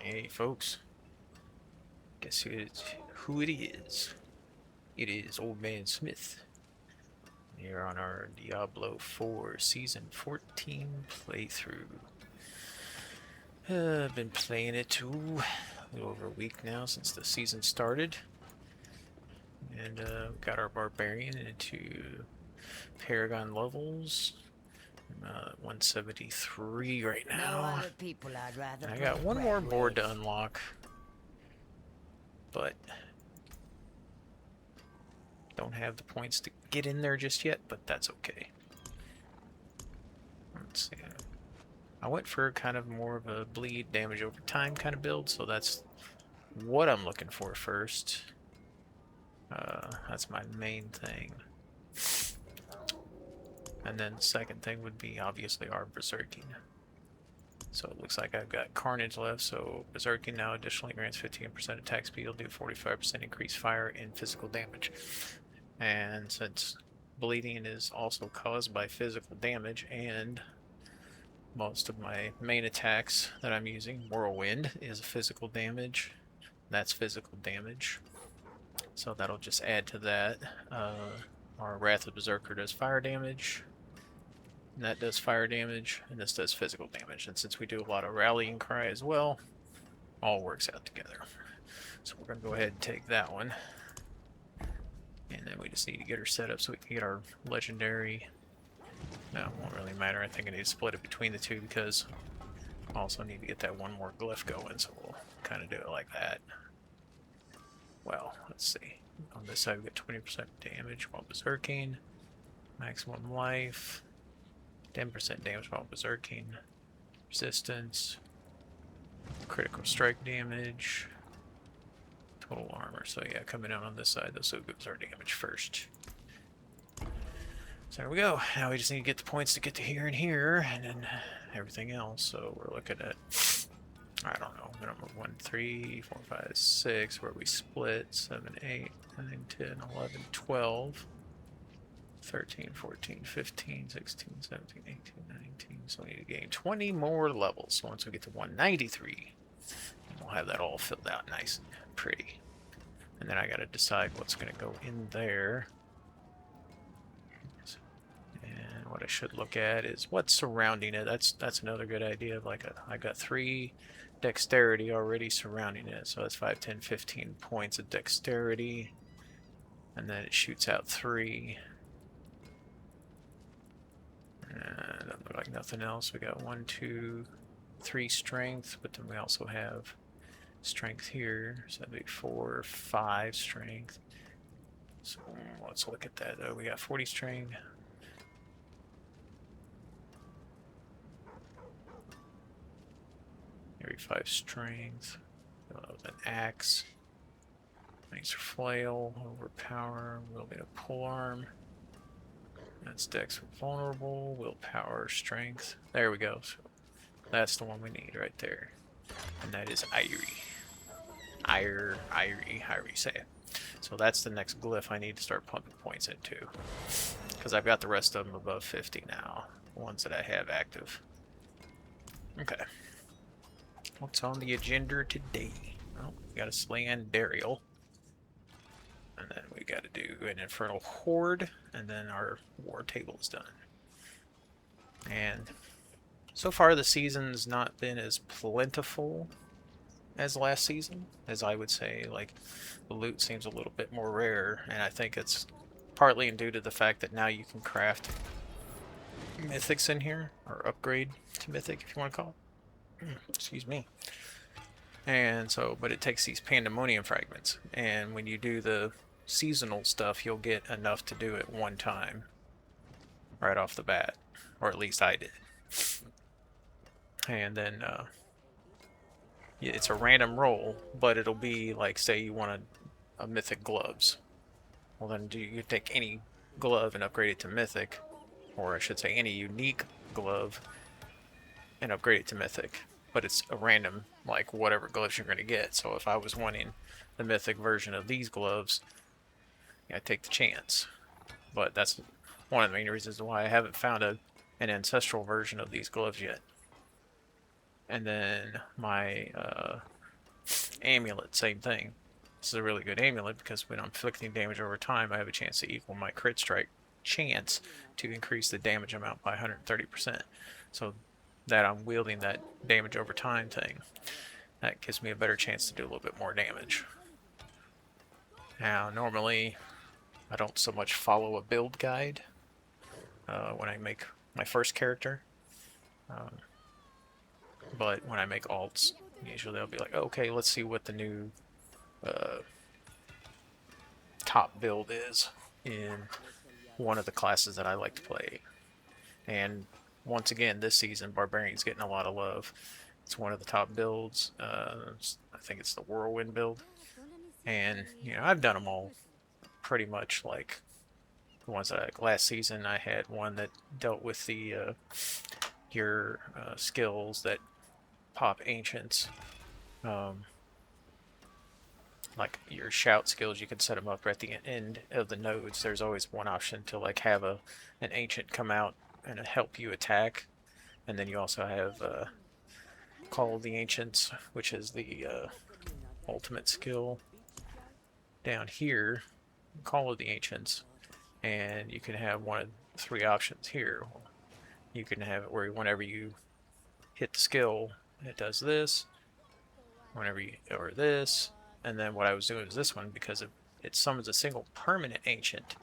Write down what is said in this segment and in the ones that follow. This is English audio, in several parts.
Hey folks, guess who it is? It is Old Man Smith here on our Diablo 4 Season 14 playthrough. I've been playing it a little over a week now since the season started. And got our Barbarian into Paragon levels. I'm 173 right No now. other people I'd rather And I got break one more bread board with. to unlock. But don't have the points to get in there just yet, but that's okay. Let's see. I went for kind of more of a bleed damage over time kind of build, so that's what I'm looking for first. That's my main thing. And then the second thing would be obviously our berserking. So it looks like I've got Carnage left, so berserking now additionally grants 15% attack speed, will do 45% increased fire and physical damage. And since bleeding is also caused by physical damage, and most of my main attacks that I'm using, Whirlwind, is physical damage. That's physical damage. So that'll just add to that. Our Wrath of Berserker does fire damage. And that does fire damage, and this does physical damage. And since we do a lot of Rallying Cry as well, all works out together. So we're going to go ahead and take that one. And then we just need to get her set up so we can get our legendary. No, it won't really matter. I think I need to split it between the two because I also need to get that one more glyph going, so we'll kind of do it like that. Well, let's see. On this side, we get 20% damage while berserking, maximum life, 10% damage while berserking, resistance, critical strike damage, total armor. So yeah, coming out on this side, though, so it gives our damage first. So there we go. Now we just need to get the points to get to here and here, and then everything else. So we're looking at, I don't know, minimum 1, 3, 4, 5, 6, where we split 7, 8, 9, 10, 11, 12, 13, 14, 15, 16, 17, 18, 19. So we need to gain 20 more levels. So once we get to 193, we'll have that all filled out nice and pretty. And then I got to decide what's going to go in there. And what I should look at is what's surrounding it. That's another good idea. I got 3 dexterity already surrounding it. So that's 5, 10, 15 points of dexterity. And then it shoots out 3. And doesn't look like nothing else. We got 1, 2, 3 strength, but then we also have strength here. So that'd be 4, 5 strength. So let's look at that though. We got 40 strength. Maybe 5 strength. With an axe. Thanks for flail. Overpower. We'll need a pole arm. That's dex for vulnerable. Willpower, strength. There we go. So that's the one we need right there. And that is Irie. Irie, say it. So that's the next glyph I need to start pumping points into. Because I've got the rest of them above 50 now. The ones that I have active. Okay. What's on the agenda today? Well, we got a Slan Burial. And then we got to do an Infernal Horde. And then our War Table is done. And so far the season's not been as plentiful as last season, as I would say. Like, the loot seems a little bit more rare, and I think it's partly due to the fact that now you can craft mythics in here, or upgrade to mythic if you want to call it. Excuse me. And so, but it takes these pandemonium fragments, and when you do the seasonal stuff, you'll get enough to do it one time, right off the bat, or at least I did. And then it's a random roll, but it'll be like, say you want a mythic gloves. Well, then you take any glove and upgrade it to mythic, or I should say any unique glove and upgrade it to mythic. But it's a random, like, whatever gloves you're going to get. So if I was wanting the mythic version of these gloves, I take the chance. But that's one of the main reasons why I haven't found an ancestral version of these gloves yet. And then my Amulet, same thing. This is a really good amulet because when I'm inflicting damage over time, I have a chance to equal my crit strike chance to increase the damage amount by 130%. So that I'm wielding that damage over time thing, that gives me a better chance to do a little bit more damage. Now, normally, I don't so much follow a build guide when I make my first character. But when I make alts, usually I'll be like, okay, let's see what the new top build is in one of the classes that I like to play. And once again, this season, Barbarian's getting a lot of love. It's one of the top builds. I think it's the Whirlwind build. And, you know, I've done them all pretty much like the ones that last season I had one that dealt with the your skills that pop ancients. Like your shout skills, you can set them up at the end of the nodes. There's always one option to like have an ancient come out and help you attack, and then you also have Call of the Ancients, which is the ultimate skill down here. Call of the Ancients, and you can have one of 3 options here. You can have it where whenever you hit the skill, it does this. Whenever you or this. And then what I was doing is this one because it summons a single permanent ancient.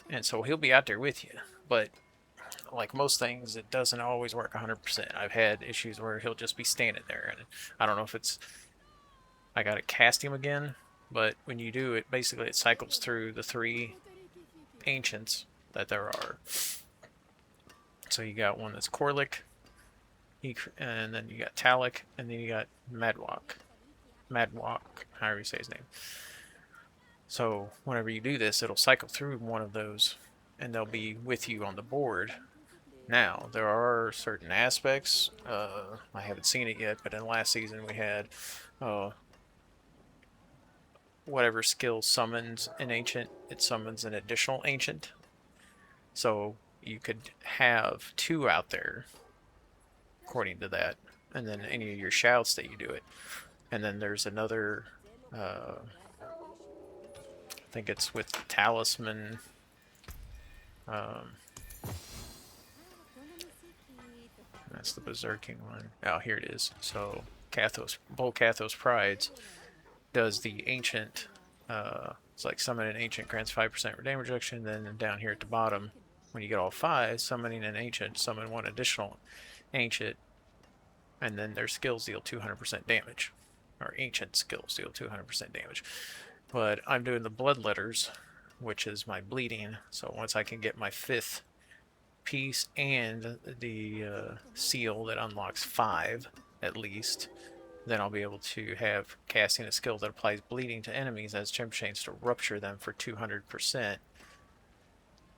And so he'll be out there with you. But like most things, it doesn't always work 100%. I've had issues where he'll just be standing there. And I don't know if it's... I gotta cast him again. But when you do it, basically it cycles through the 3 ancients that there are. So you got one that's Corlic. And then you got Talic. And then you got Madwalk, however you say his name. So whenever you do this, it'll cycle through one of those, and they'll be with you on the board. Now, there are certain aspects, I haven't seen it yet, but in last season we had whatever skill summons an ancient, it summons an additional ancient. So you could have 2 out there, according to that, and then any of your shouts that you do it. And then there's another, I think it's with Talisman. That's the Berserking one. Oh, here it is. So Bull Kathos Prides does the ancient. It's like summon an ancient grants 5% damage reduction. Then down here at the bottom, when you get all 5, summoning an ancient, summon 1 additional ancient, and then their skills deal 200% damage. Or ancient skills deal 200% damage. But I'm doing the Bloodletters, which is my bleeding. So once I can get my 5th piece and the seal that unlocks 5 at least, then I'll be able to have casting a skill that applies bleeding to enemies as chimp chains to rupture them for 200%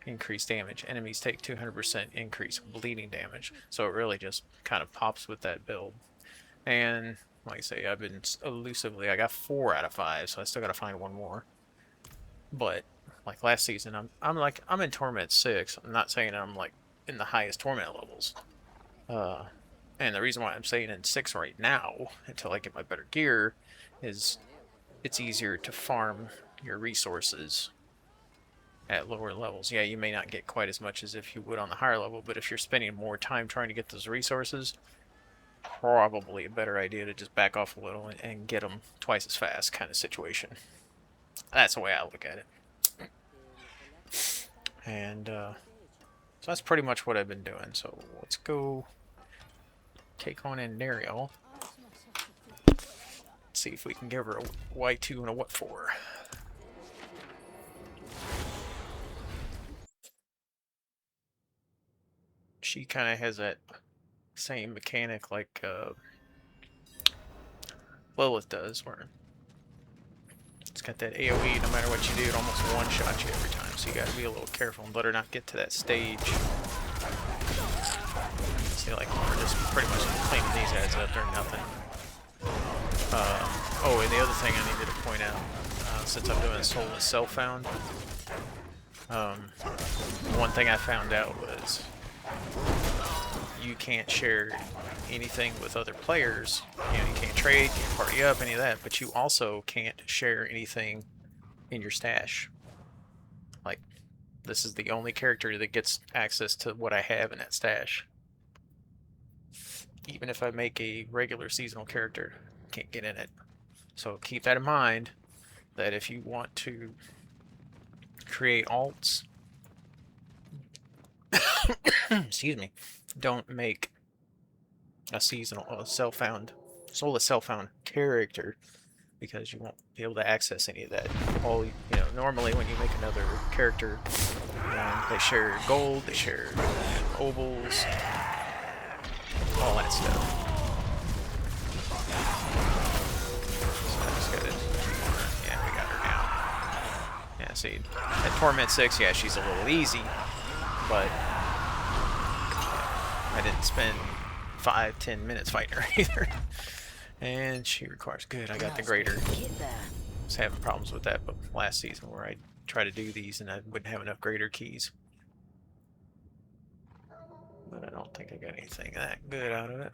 increased damage. Enemies take 200% increased bleeding damage. So it really just kind of pops with that build. And like I say, I've been elusively, I got 4 out of 5, so I still gotta find 1 more. But like last season, I'm in Torment 6. I'm not saying I'm like in the highest Torment levels. And the reason why I'm saying in 6 right now, until I get my better gear, is it's easier to farm your resources at lower levels. Yeah, you may not get quite as much as if you would on the higher level, but if you're spending more time trying to get those resources, probably a better idea to just back off a little and get them twice as fast kind of situation. That's the way I look at it. And so that's pretty much what I've been doing. So let's go take on Andariel. Let's see if we can give her a Y2 and a what for. She kind of has that same mechanic like Lilith does, where it's got that AoE, no matter what you do, it almost one-shots you every time, so you gotta be a little careful and let her not get to that stage. See, like, we're just pretty much cleaning these guys up, they're nothing. Oh, and the other thing I needed to point out, since I'm doing Soulless Self-Found, one thing I found out was you can't share anything with other players. You know, you can't trade, can't party up, any of that, but you also can't share anything in your stash. Like, this is the only character that gets access to what I have in that stash. Even if I make a regular seasonal character, can't get in it. So keep that in mind, that if you want to create alts, excuse me, don't make a seasonal, soulless self-found character, because you won't be able to access any of that. All, normally when you make another character, they share gold, they share ovals, all that stuff. So I just gotta, yeah, we got her now. Yeah, see, at Torment 6, yeah, she's a little easy, but I didn't spend 5-10 minutes fighting her either. And she requires, good, I got the greater. I was having problems with that but last season, where I try to do these and I wouldn't have enough greater keys. But I don't think I got anything that good out of it.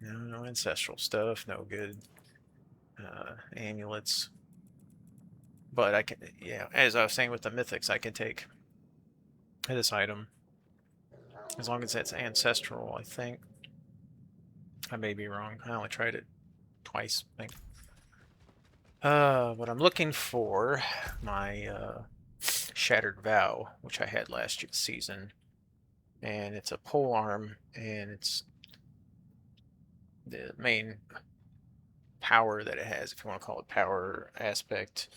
No ancestral stuff, no good amulets. But I can, yeah, as I was saying with the mythics, I can take this item, as long as it's ancestral, I think. I may be wrong. I only tried it twice, I think. But I'm looking for my Shattered Vow, which I had last season. And it's a pole arm, and it's the main power that it has, if you want to call it power aspect,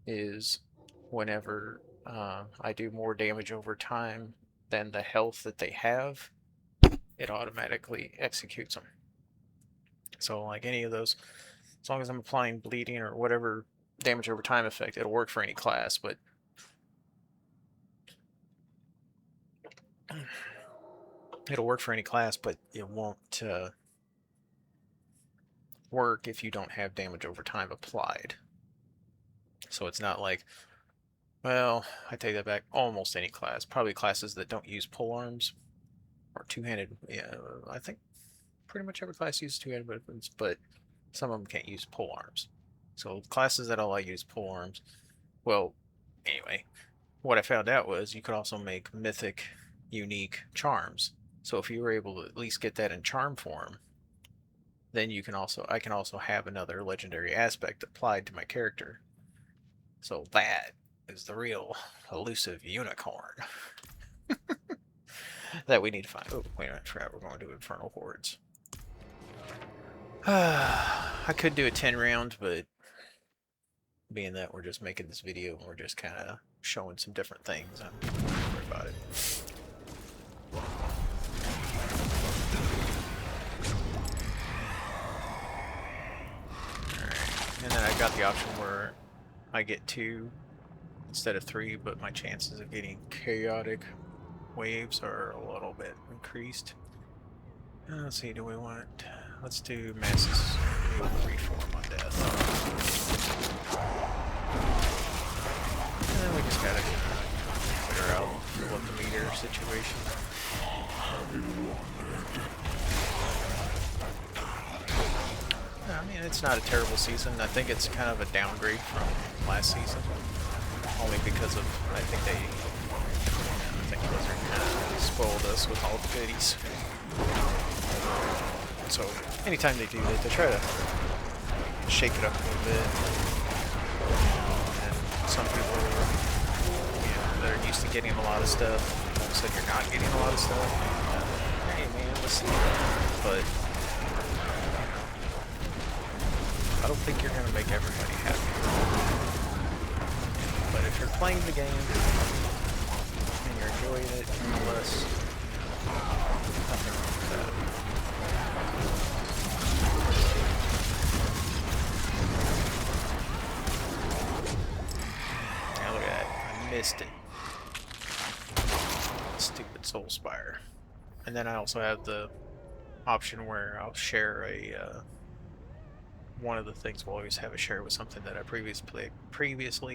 is whenever I do more damage over time than the health that they have, it automatically executes them. So like any of those, as long as I'm applying bleeding or whatever damage over time effect, it'll work for any class, but it'll work for any class, but it won't work if you don't have damage over time applied. So it's not like, well, I take that back, almost any class, probably classes that don't use polearms or two-handed, yeah, I think pretty much every class uses two-handed weapons, but some of them can't use polearms. So classes that all use polearms, well, anyway, what I found out was you could also make mythic unique charms. So if you were able to at least get that in charm form, then I can also have another legendary aspect applied to my character. So that is the real elusive unicorn that we need to find. Oh, wait a minute, I forgot we're going to do Infernal Hordes. I could do a 10 round, but being that we're just making this video and we're just kind of showing some different things, I'm not worried about it. Alright, and then I got the option where I get 2 instead of 3, but my chances of getting chaotic waves are a little bit increased. Let's see, do we want... Let's do masses reform on death. And then we just gotta figure out what the meter situation. I mean, it's not a terrible season. I think it's kind of a downgrade from last season. Only because of, I think Blizzard kind of spoiled us with all the goodies. So anytime they do that, they try to shake it up a little bit. And some people, they're used to getting a lot of stuff. All of a sudden you're not getting a lot of stuff. Hey man, listen. But I don't think you're gonna make everybody happy. But if you're playing the game and you're enjoying it, nonetheless, nothing wrong with that. Now look at that. I missed it. Stupid Soul Spire. And then I also have the option where I'll share a one of the things we'll always have a share with something that I previously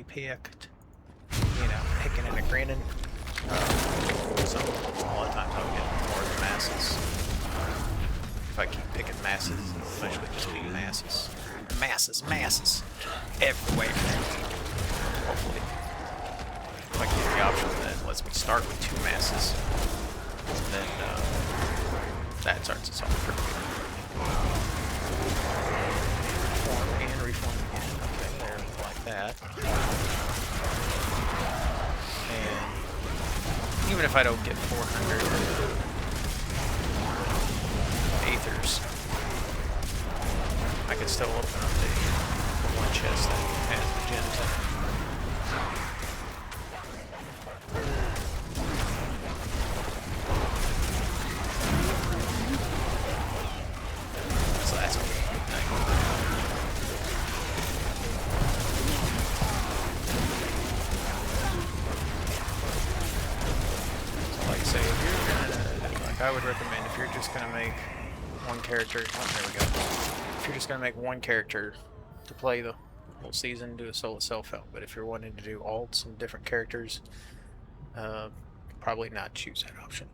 picked. You know, picking and a grinning. So a lot of times I'll get more of the masses. if I keep picking masses, it'll eventually just be masses. Masses. Everywhere. Hopefully. If I get the option that lets me start with 2 masses, then that starts us off pretty good. Reform and reform again. Okay, there, like that. And even if I don't get 400 Aethers, I can still open up the one chest that has the gems in it. So that's a good thing. So like I say, if you're gonna, like I would recommend, if you're just gonna make one character, oh there we go. If you're just gonna make one character to play the whole season, do a solo self-help. But if you're wanting to do alts and different characters, probably not choose that option.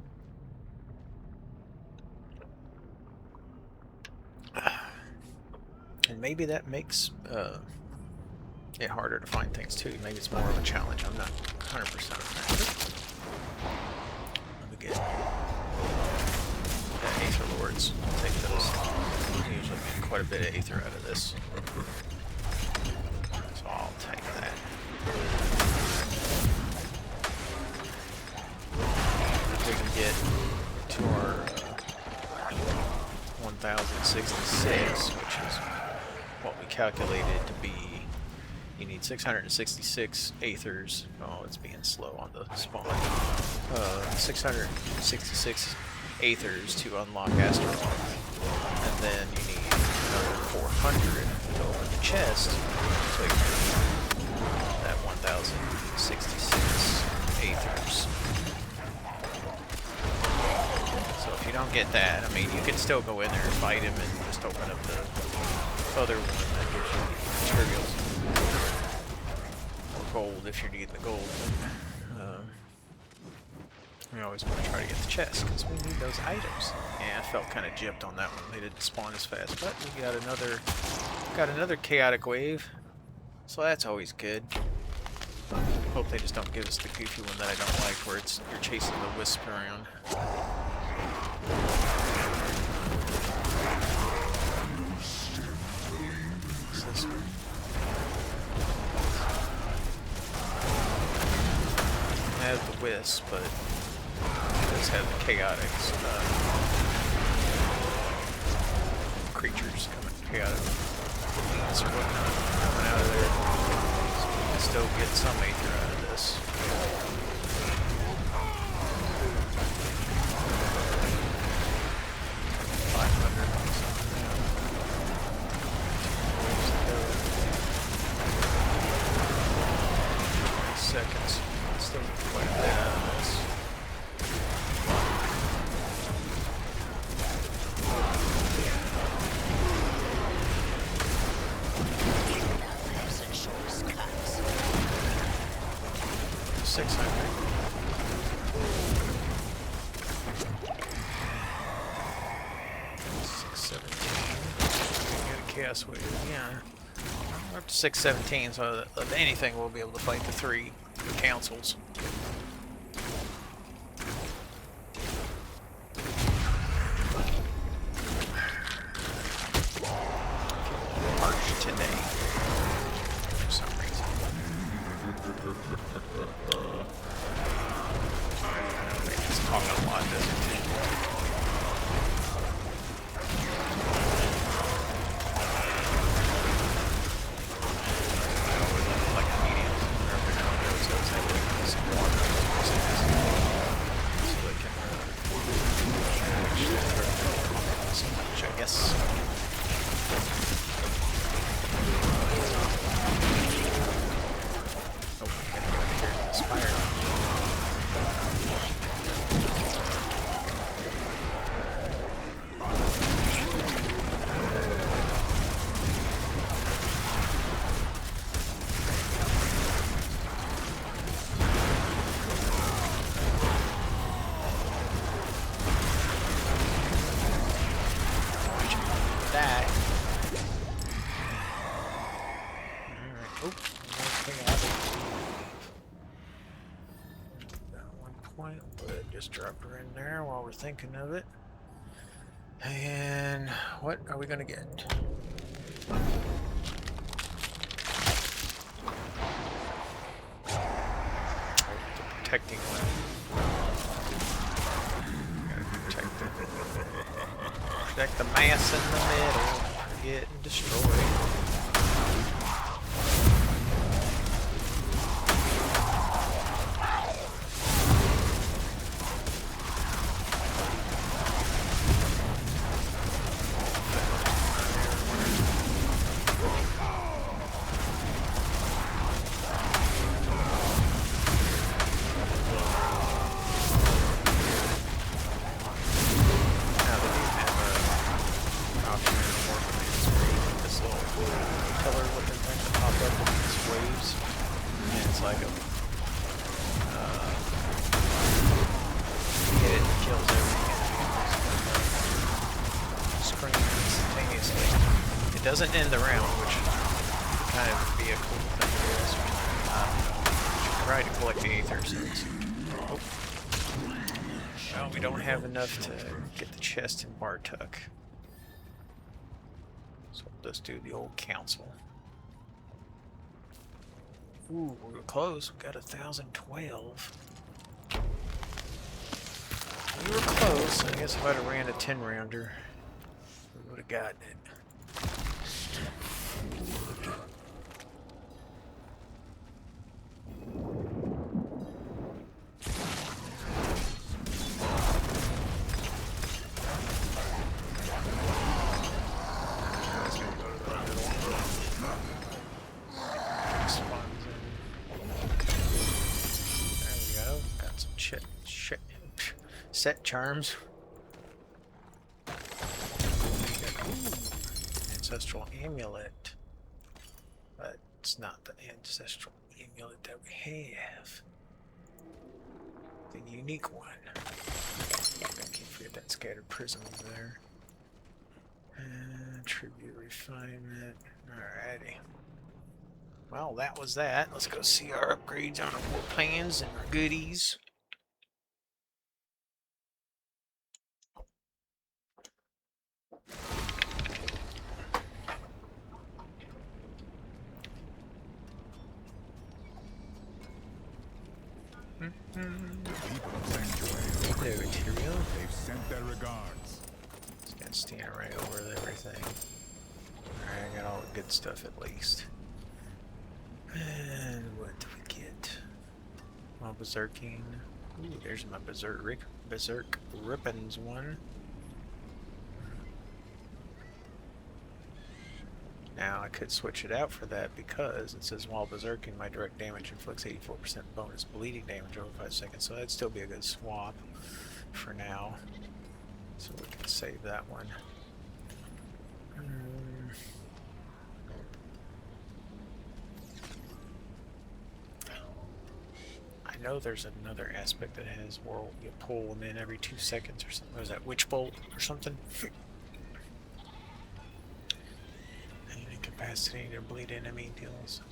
And maybe that makes it harder to find things too. Maybe it's more of a challenge. I'm not 100% on that. Let me get Aether Lords. I'll take those. I usually get quite a bit of Aether out of this. So I'll take that. If we can get to our 1066, which is what we calculated to be. You need 666 Aethers. Oh, it's being slow on the spawn. 666 Aethers to unlock Asteroid. And then you need another 400 to open the chest. So you can that 1066 Aethers. So if you don't get that, I mean, you can still go in there and fight him and just open up the other one that gives you the materials. Or gold if you're needing the gold. We always want to try to get the chest because we need those items. Yeah, I felt kind of gypped on that one. They didn't spawn as fast, but we got another chaotic wave, so that's always good. Hope they just don't give us the goofy one that I don't like, where you're chasing the wisp around. What's this one? I have the wisp, but it does have the chaotic creatures chaotic so whatnot coming out of there. So we can still get some Aether out of this. Seconds. Still quite a bit out of this. Chaos Wave, yeah. We're up to 617, so if anything, we'll be able to fight the 3 councils. Harsh today, for some reason. I don't think it's talking a lot, does it? Like a medium. drop her in there while we're thinking of it. And what are we gonna get? The protecting one. Gotta protect the mass in the middle from getting destroyed. Doesn't end the round, which kind of be a cool thing to try to collect the Aether Sense. Oh. Well, we don't have enough to get the chest in Bartuk. So we'll just do the old council. Ooh, we were close. We got 1,012. We were close. I guess if I'd have ran a 10-rounder, we would have gotten it. Set charms. Ancestral amulet. But it's not the ancestral amulet that we have. The unique one. I can't forget that scattered prism over there. Tribute refinement. Alrighty. Well, that was that. Let's go see our upgrades on our war plans and our goodies. The people of Sanctuary. Material. They've sent their regards. Just gonna stand right over everything. Alright, I got all the good stuff at least. And what do we get? Well, Berserking. Ooh, there's my Berserk Rippins one. Now I could switch it out for that because it says while berserking, my direct damage inflicts 84% bonus bleeding damage over 5 seconds, so that'd still be a good swap for now. So we can save that one. I know there's another aspect that has where you pull them in every 2 seconds or something. What is that, Witch Bolt or something? Capacity to bleed enemy deals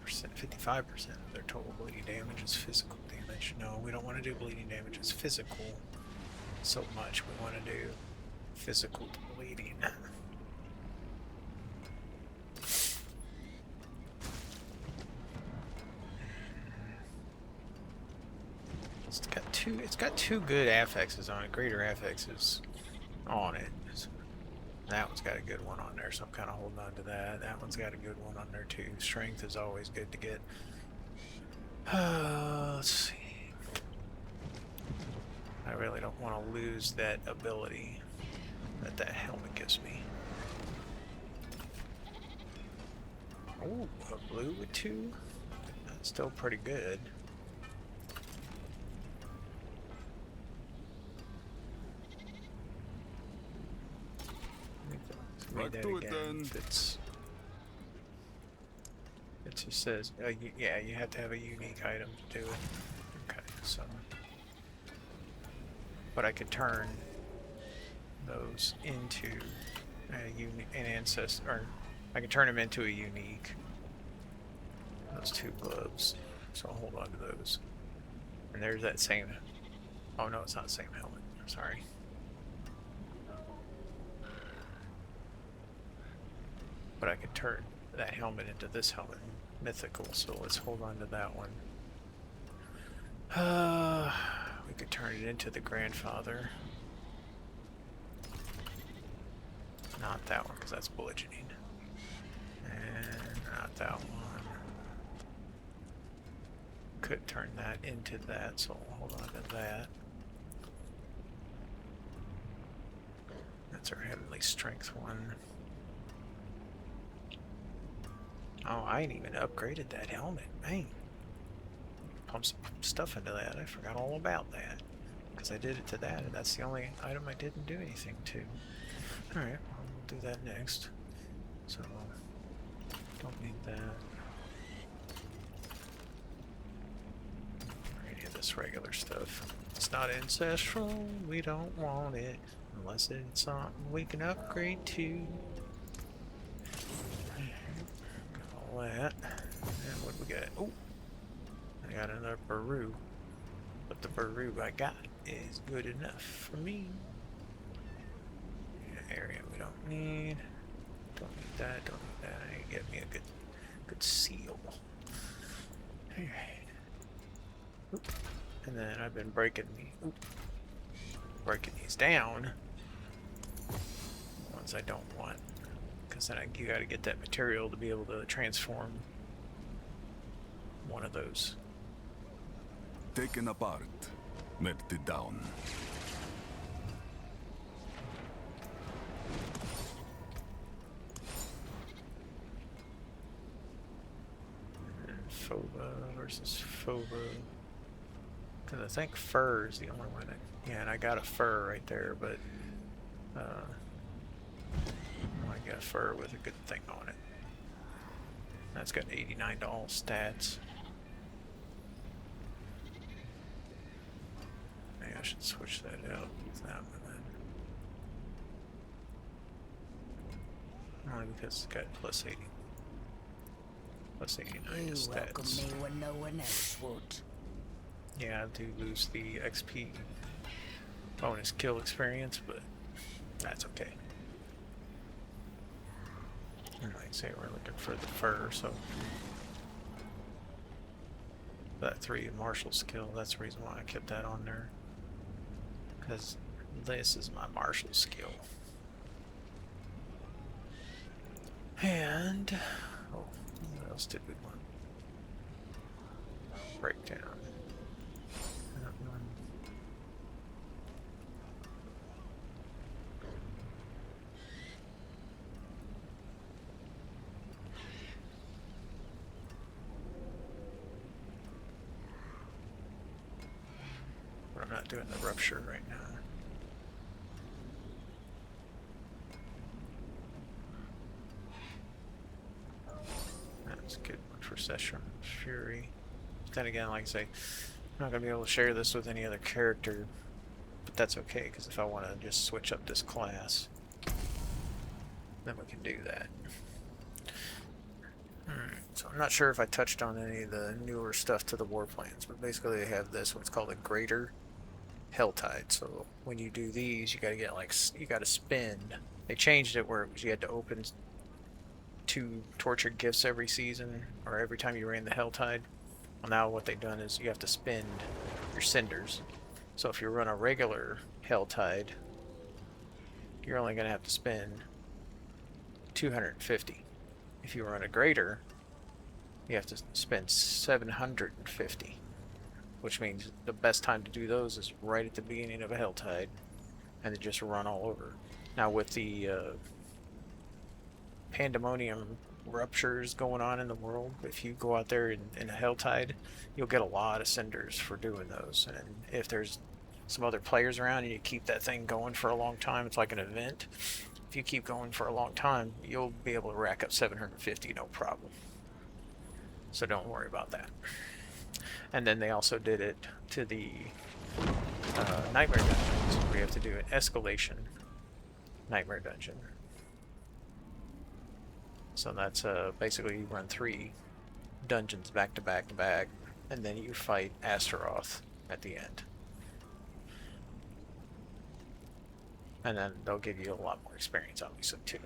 50%, 55% of their total bleeding damage is physical damage. No, we don't want to do bleeding damage as physical so much. We want to do physical bleeding. It's got two good affixes on it. Greater affixes on it. That one's got a good one on there, so I'm kind of holding on to that. That one's got a good one on there too. Strength is always good to get. Let's see. I really don't want to lose that ability that that helmet gives me. Oh, a blue with 2? That's still pretty good. Read that again. It just says, yeah, you have to have a unique item to do it. Okay, so. But I could turn those into an ancestor, or I can turn them into a unique. Those 2 gloves, so I'll hold on to those. And there's that same... Oh no, it's not the same helmet. Sorry. But I could turn that helmet into this helmet. Mythical, so let's hold on to that one. We could turn it into the grandfather. Not that one, because that's bludgeoning. And not that one. Could turn that into that, so we'll hold on to that. That's our heavenly strength one. Oh, I ain't even upgraded that helmet. Man. Pump some stuff into that. I forgot all about that. Because I did it to that, and that's the only item I didn't do anything to. Alright, we'll do that next. So, don't need that. Or any of this regular stuff. It's not ancestral, we don't want it. Unless it's something we can upgrade to. All that. And what do we got? Oh! I got another Baru. But the Baru I got is good enough for me. Area we don't need. Don't need that, don't need that. I need to get me a good seal. Alright. And then I've been breaking these down. The ones I don't want. Because then you gotta get that material to be able to transform one of those. Taken apart, melted down. Foba versus Foba. Because I think fur is the only one that... Yeah, and I got a fur right there, but... I got a fur with a good thing on it. That's got 89 to all stats. Maybe I should switch that out with that one then. Only because it's got plus 80. Plus 89 You stats. welcome me when no one else would. Yeah, I do lose the XP bonus kill experience, but that's okay. And like I say, we're looking for the fur, so that 3 martial skill, that's the reason why I kept that on there. Because this is my martial skill. And oh, what else did we want? Breakdown. That one. But I'm not doing the rupture right now. That's a good one for Session Fury. But then again, like I say, I'm not going to be able to share this with any other character, but that's okay, because if I want to just switch up this class, then we can do that. So I'm not sure if I touched on any of the newer stuff to the war plans, but basically they have this, what's called a greater Helltide. So when you do these, you gotta get you gotta spend. They changed it where it was you had to open 2 torture gifts every season, or every time you ran the Helltide. Well, now what they've done is you have to spend your cinders. So if you run a regular Helltide, you're only gonna have to spend 250. If you run a greater, you have to spend 750. Which means the best time to do those is right at the beginning of a Helltide, and then just run all over. Now with the pandemonium ruptures going on in the world, if you go out there in a Helltide, you'll get a lot of cinders for doing those. And if there's some other players around and you keep that thing going for a long time, it's like an event. If you keep going for a long time, you'll be able to rack up 750 no problem. So don't worry about that. And then they also did it to the Nightmare Dungeons, where you have to do an escalation Nightmare Dungeon. So that's basically you run 3 dungeons back to back to back, and then you fight Astaroth at the end. And then they'll give you a lot more experience, obviously, too.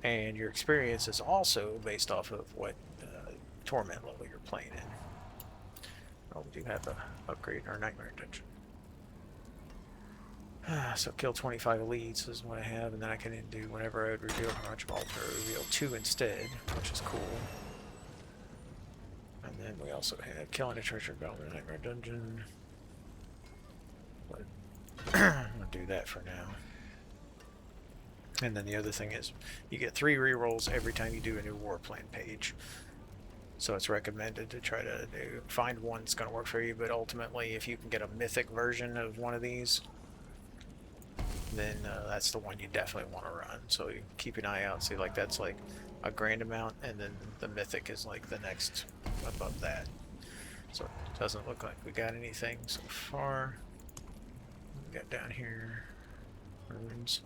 And your experience is also based off of what torment level you're playing in. Oh, we do have a upgrade in our Nightmare Dungeon. So kill 25 elites is what I have, and then I can do whenever I would reveal Mirage Altar, reveal 2 instead, which is cool. And then we also have killing a treasure golem in a Nightmare Dungeon. But I'm gonna do that for now. And then the other thing is, you get 3 rerolls every time you do a new Warplan page. So it's recommended to try to find one that's going to work for you, but ultimately if you can get a mythic version of one of these, then that's the one you definitely want to run. So you keep an eye out, see, like that's like a grand amount, and then the mythic is like the next above that. So it doesn't look like we got anything so far. We got down here runes.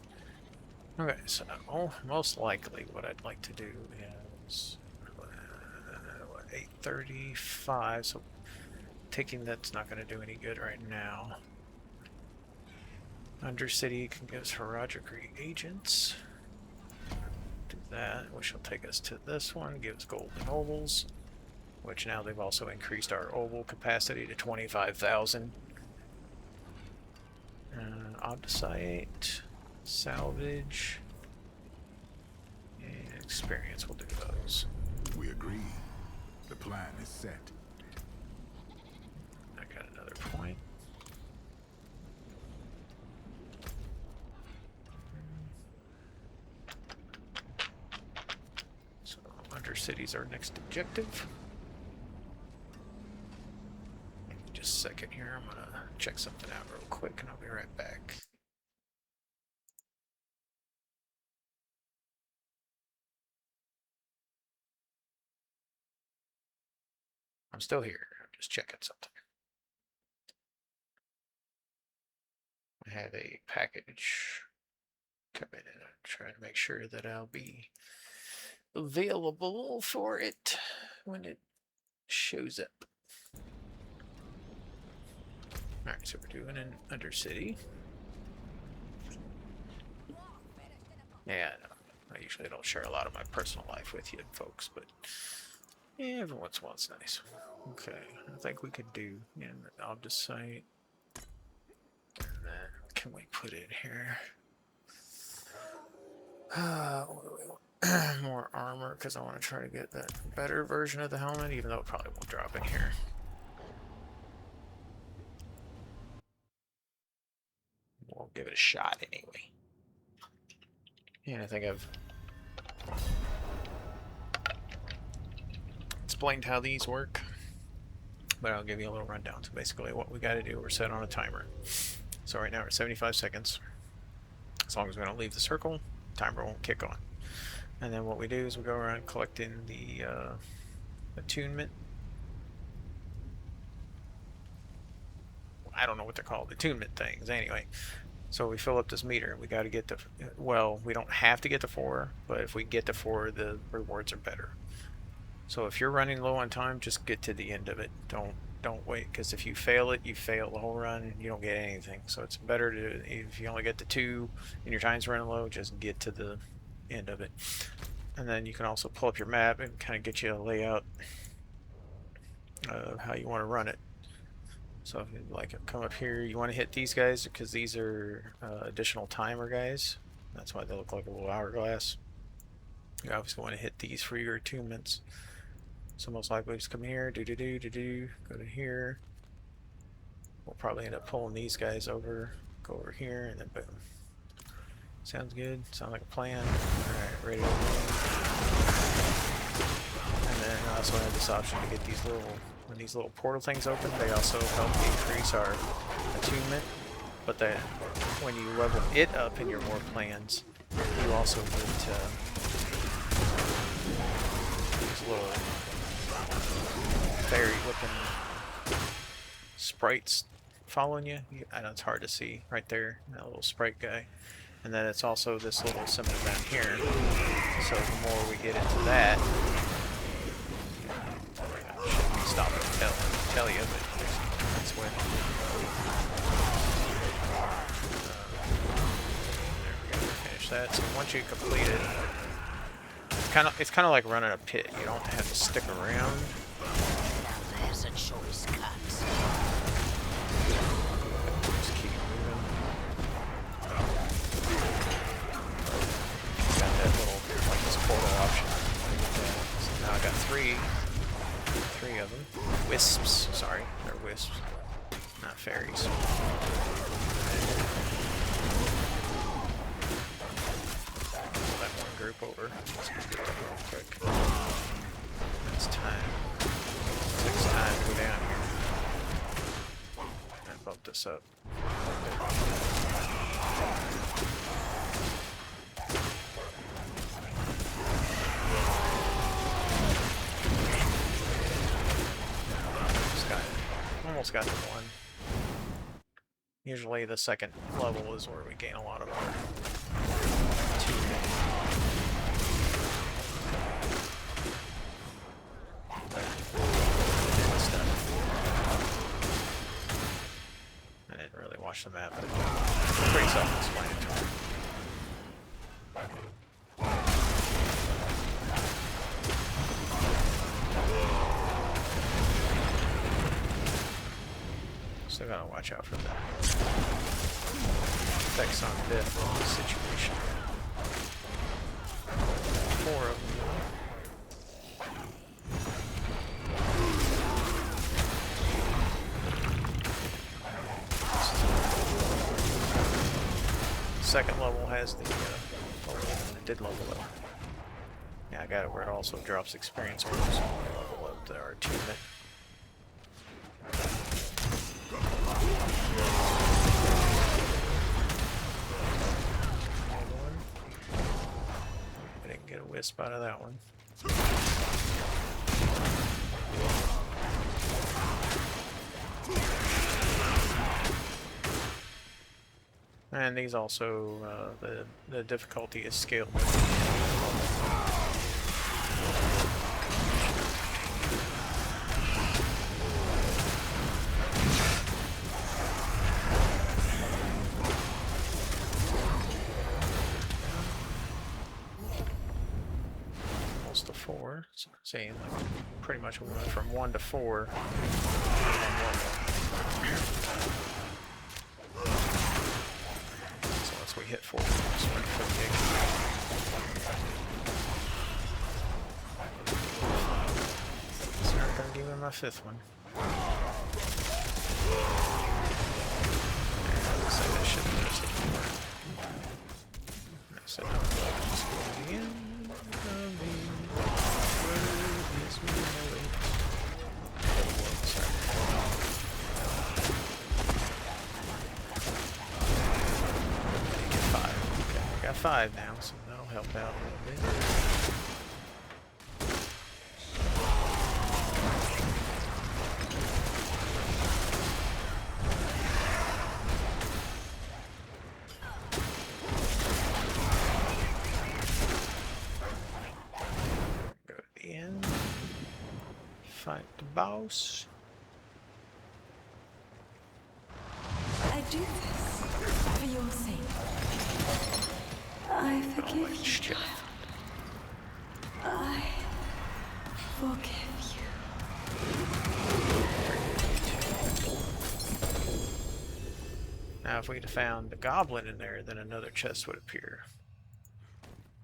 Okay, so most likely what I'd like to do is 8:35, so taking that's not going to do any good right now. Undercity can give us Heraldry agents. Do that, which will take us to this one, give us golden ovals, which now they've also increased our oval capacity to 25,000. Obdicite, salvage, and experience, we'll do those. We agree. The plan is set. I got another point. So Undercity's our next objective. Just a second here, I'm gonna check something out real quick and I'll be right back. I'm still here. I'm just checking something. I have a package come in and I'm trying to make sure that I'll be available for it when it shows up. Alright, so we're doing an Undercity. Yeah, I usually don't share a lot of my personal life with you folks, but yeah, every once in a while it's nice. Okay, I think we could do an Obdicite. And then, can we put it here? What do we want? More armor, because I want to try to get that better version of the helmet, even though it probably won't drop in here. We'll give it a shot anyway. Yeah, I think I've explained how these work, but I'll give you a little rundown. So basically what we got to do, we're set on a timer. So right now we're at 75 seconds. As long as we don't leave the circle, timer won't kick on. And then what we do is we go around collecting the attunement. I don't know what they're called, attunement things. Anyway, so we fill up this meter. We got to get to, well, we don't have to get to 4, but if we get to 4, the rewards are better. So if you're running low on time, just get to the end of it. Don't wait, because if you fail it, you fail the whole run. You don't get anything. So it's better to, if you only get to 2 and your time's running low, just get to the end of it. And then you can also pull up your map and kind of get you a layout of how you want to run it. So if you like come up here, you want to hit these guys because these are additional timer guys. That's why they look like a little hourglass. You obviously want to hit these for your attunements. So most likely just come here, go to here. We'll probably end up pulling these guys over, go over here, and then boom. Sounds good. Sounds like a plan. Alright, ready to go. And then I also have this option to get these little, when these little portal things open, they also help increase our attunement. But then when you level it up in your war plans, you also get these little fairy looking sprites following you. I know it's hard to see right there, that little sprite guy. And then it's also this little symbol down here. So the more we get into that, I shouldn't stop and tell you, but that's when that. So once you complete it, it's kind of like running a pit. You don't have to stick around. Now there's a choice cut. Just keep moving. Got that little like this portal option. So now I got three of them. Wisps, sorry, they're wisps, not fairies. Pull that one group over. Let's get that real quick. It's time. It takes time to go down here. And bump this up. Almost got to one. Usually the second level is where we gain a lot of our I didn't really watch the map, but it's pretty self-explanatory. Still gotta watch out for that effects on death in this situation. 4 of them. Second level has the it did level up. Yeah, I got it where it also drops experience points when we level up our attunement. I didn't get a wisp out of that one. And these also, the difficulty is scaled. Almost to 4. So saying like pretty much we went from 1 to 4. We hit 4. So we're for the so I'm gonna give him my 5th one. So that should be just I said no, just go to the end of the road is moving. Got 5 now, so that'll help out a little bit. Go to the end. Fight the boss. I do this for your sake. I forgive you, child. I forgive you. Now, if we'd have found the goblin in there, then another chest would appear.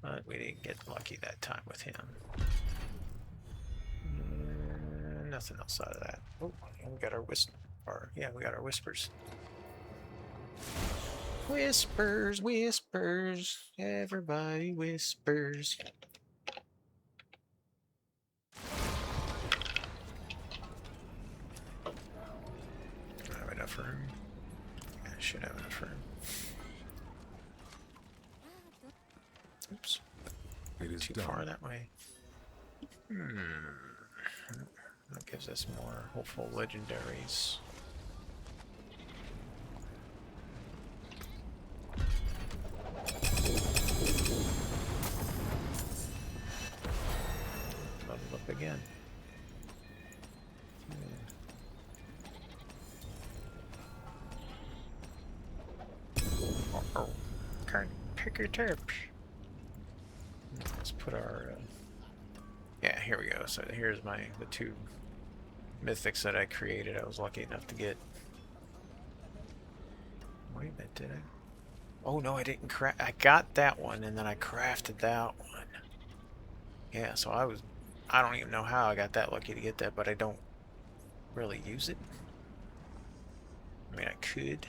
But we didn't get lucky that time with him. Nothing else out of that. Oh, we got our we got our whispers. Whispers, whispers, everybody whispers. I have enough room. I should have enough room. Oops. It is Too done. far that way. That gives us more hopeful legendaries. Level up again. Pick it up. Let's put our... yeah, here we go. So here's the two mythics that I created. I was lucky enough to get... wait a minute, did I? Oh no, I didn't craft... I got that one, and then I crafted that one. Yeah, so I don't even know how I got that lucky to get that, but I don't really use it. I mean, I could.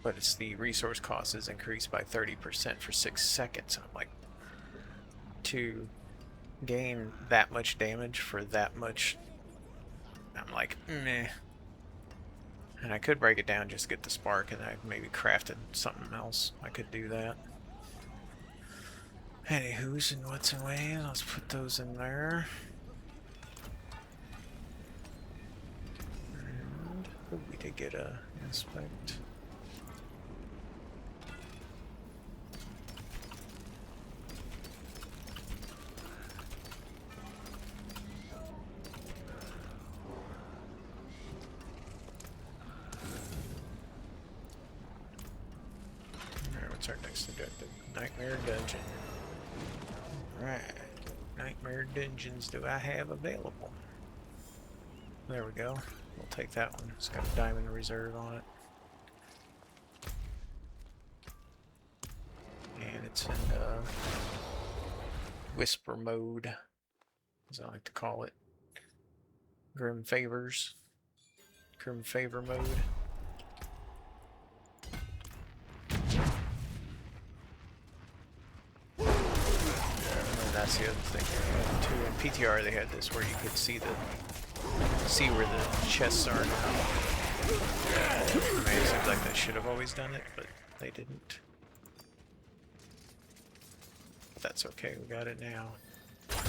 But it's the resource cost is increased by 30% for 6 seconds. I'm like, to gain that much damage for that much, I'm like, meh. And I could break it down, just get the spark, and I maybe crafted something else. I could do that. Anywho's and what's and ways. Let's put those in there. And oh, we did get a inspect. What's our next objective? Nightmare Dungeon. Right. Nightmare Dungeons do I have available? There we go. We'll take that one. It's got a diamond reserve on it. And it's in whisper mode, as I like to call it. Grim Favors. Grim Favor mode. That's the other thing they had too. In PTR they had this where you could see where the chests are now. I mean, it seems like they should have always done it, but they didn't. But that's okay, we got it now. I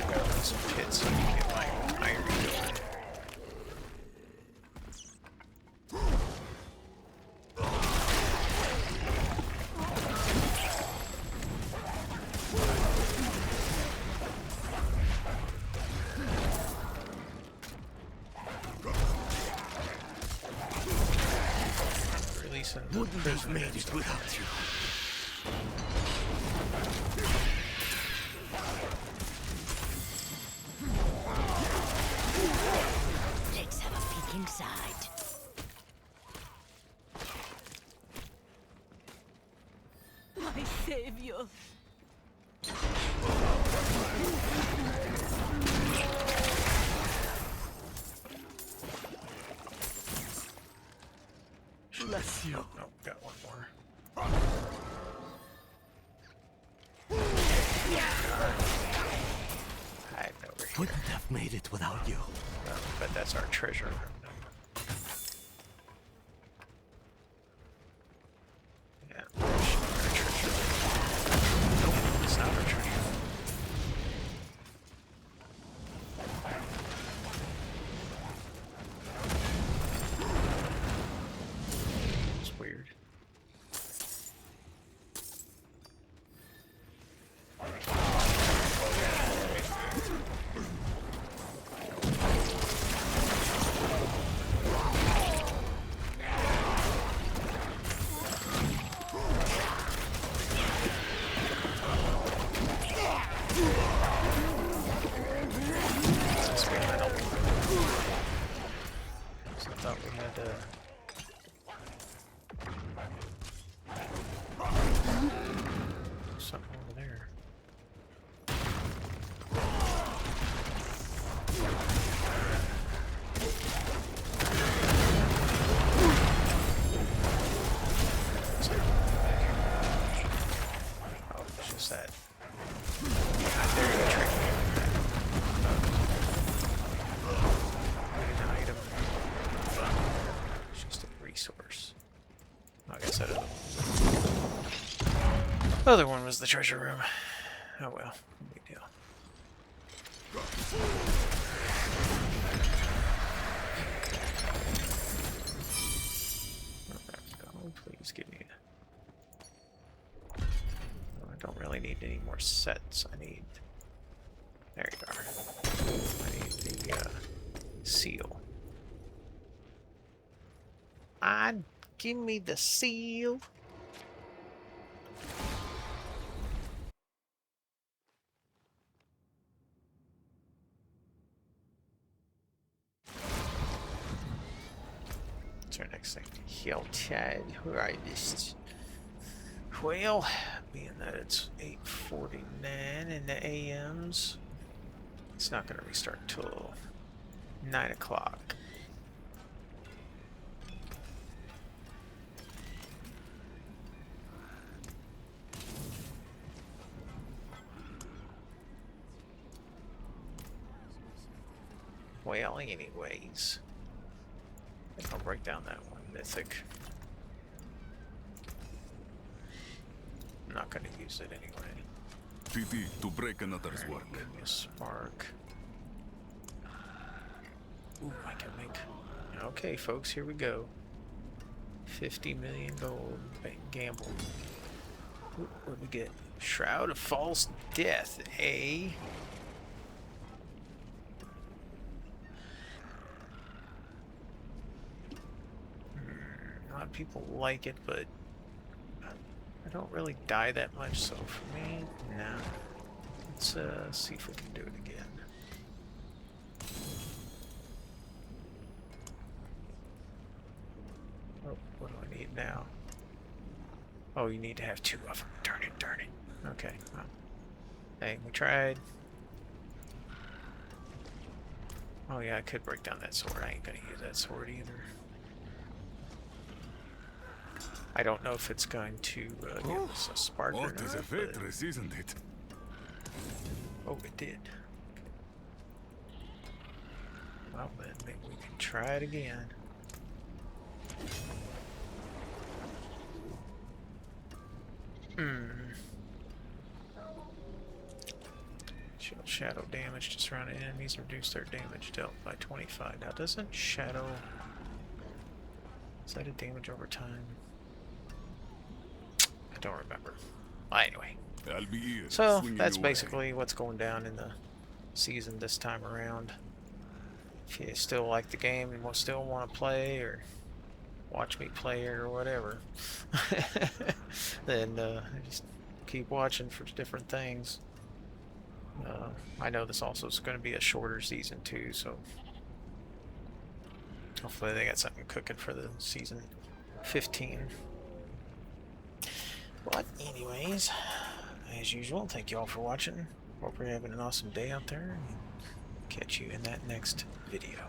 got some pits so I can get my iron going. Wouldn't have made it without you. Let's have a peek inside. My savior. Bless you. Oh, got one more. Hide over here. Wouldn't have made it without you. But that's our treasure room. Yeah, our treasure room. Nope, it's not our treasure room. It's weird. So I thought we had something over there. Oh, it's just that. God, there you trick me. An item. It's just a resource. Like I said, the other one was the treasure room. Oh well, no big deal. Oh, please give me a... Oh, Don't really need any more sets. I need... There you are. I need the seal. Give me the seal. What's our next thing? Hilltide Harvest. Well, being that it's 8:49 in the AMs, it's not going to restart till 9 o'clock. Well, anyways, I think I'll break down that one mythic. I'm not going to use it anyway. TT, to break another's Alright, work. give me a spark. Ooh, I can make... Okay, folks, here we go. 50 million gold. Gamble. Ooh, what do we get? Shroud of False Death, eh? A lot of people like it, but I don't really die that much, so for me, nah. Let's see if we can do it again. Oh, what do I need now? Oh, you need to have 2 of them. Darn it, darn it. Okay, well. Hey, we tried. Oh yeah, I could break down that sword. I ain't gonna use that sword either. I don't know if it's going to give us a spark or What is a not, but... fortress, isn't it? Oh, it did. Well, then maybe we can try it again. Shield shadow damage to surrounding enemies, reduce their damage dealt by 25. Now, doesn't shadow... Is that a damage over time? I don't remember. Well, anyway. I'll be here. So, swinging that's your way. basically what's going down in the season this time around. If you still like the game and still want to play, or watch me play or whatever, then just keep watching for different things. I know this also is going to be a shorter season too, so hopefully they got something cooking for the season 15. But anyways, as usual, thank you all for watching. Hope you're having an awesome day out there, and catch you in that next video.